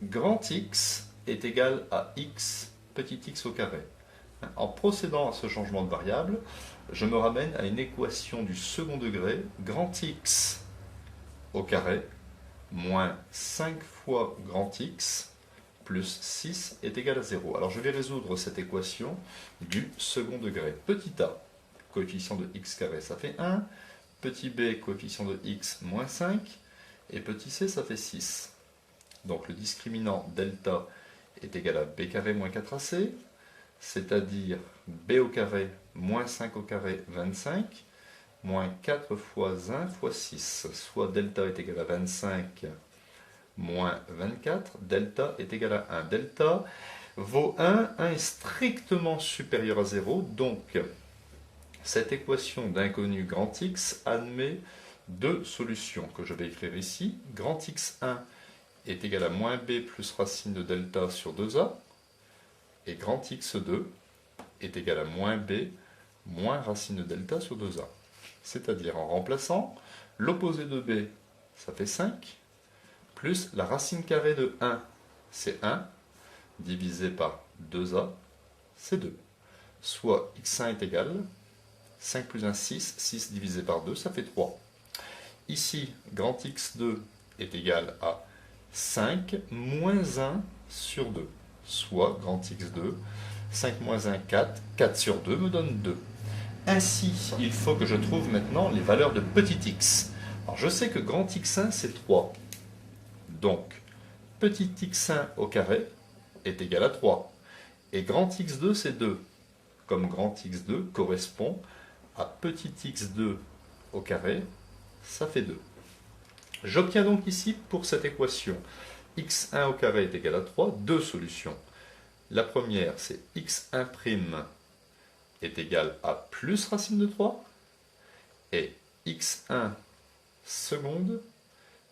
grand X est égal à x petit x au carré. En procédant à ce changement de variable, je me ramène à une équation du second degré, grand X au carré, moins 5 fois grand X, plus 6 est égal à 0. Alors je vais résoudre cette équation du second degré. Petit a, coefficient de x carré, ça fait 1. Petit b, coefficient de x, moins 5. Et petit c, ça fait 6. Donc le discriminant delta est égal à b carré moins 4ac, c'est-à-dire b au carré moins 5 au carré, 25, moins 4 fois 1 fois 6, soit delta est égal à 25 moins 24, delta est égal à 1. Delta vaut 1, 1 est strictement supérieur à 0, donc cette équation d'inconnu grand X admet deux solutions que je vais écrire ici. Grand X1 est égal à moins b plus racine de delta sur 2a, et grand X2 est égal à moins b moins racine de delta sur 2a. C'est-à-dire en remplaçant, l'opposé de b, ça fait 5, plus la racine carrée de 1, c'est 1, divisé par 2a, c'est 2. Soit x1 est égal, 5 plus 1, 6, 6 divisé par 2, ça fait 3. Ici, grand x2 est égal à 5 moins 1 sur 2, soit grand x2, 5 moins 1, 4, 4 sur 2 me donne 2. Ainsi, il faut que je trouve maintenant les valeurs de petit x. Alors je sais que grand x1 c'est 3, donc petit x1 au carré est égal à 3, et grand x2 c'est 2, comme grand x2 correspond à petit x2 au carré, ça fait 2. J'obtiens donc ici, pour cette équation, x1 au carré est égal à 3, deux solutions. La première, c'est x1' est égal à plus racine de 3, et x1 seconde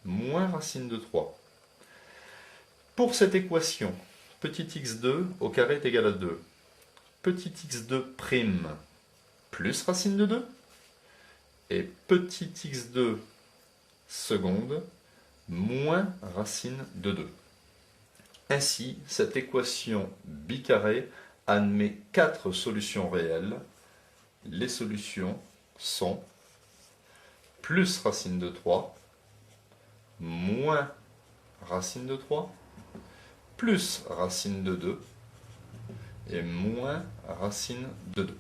moins racine de 3. Pour cette équation, petit x2 au carré est égal à 2. Petit x2' plus racine de 2, et petit x2 seconde moins racine de 2. Ainsi, cette équation bicarrée admet 4 solutions réelles. Les solutions sont plus racine de 3, moins racine de 3, plus racine de 2 et moins racine de 2.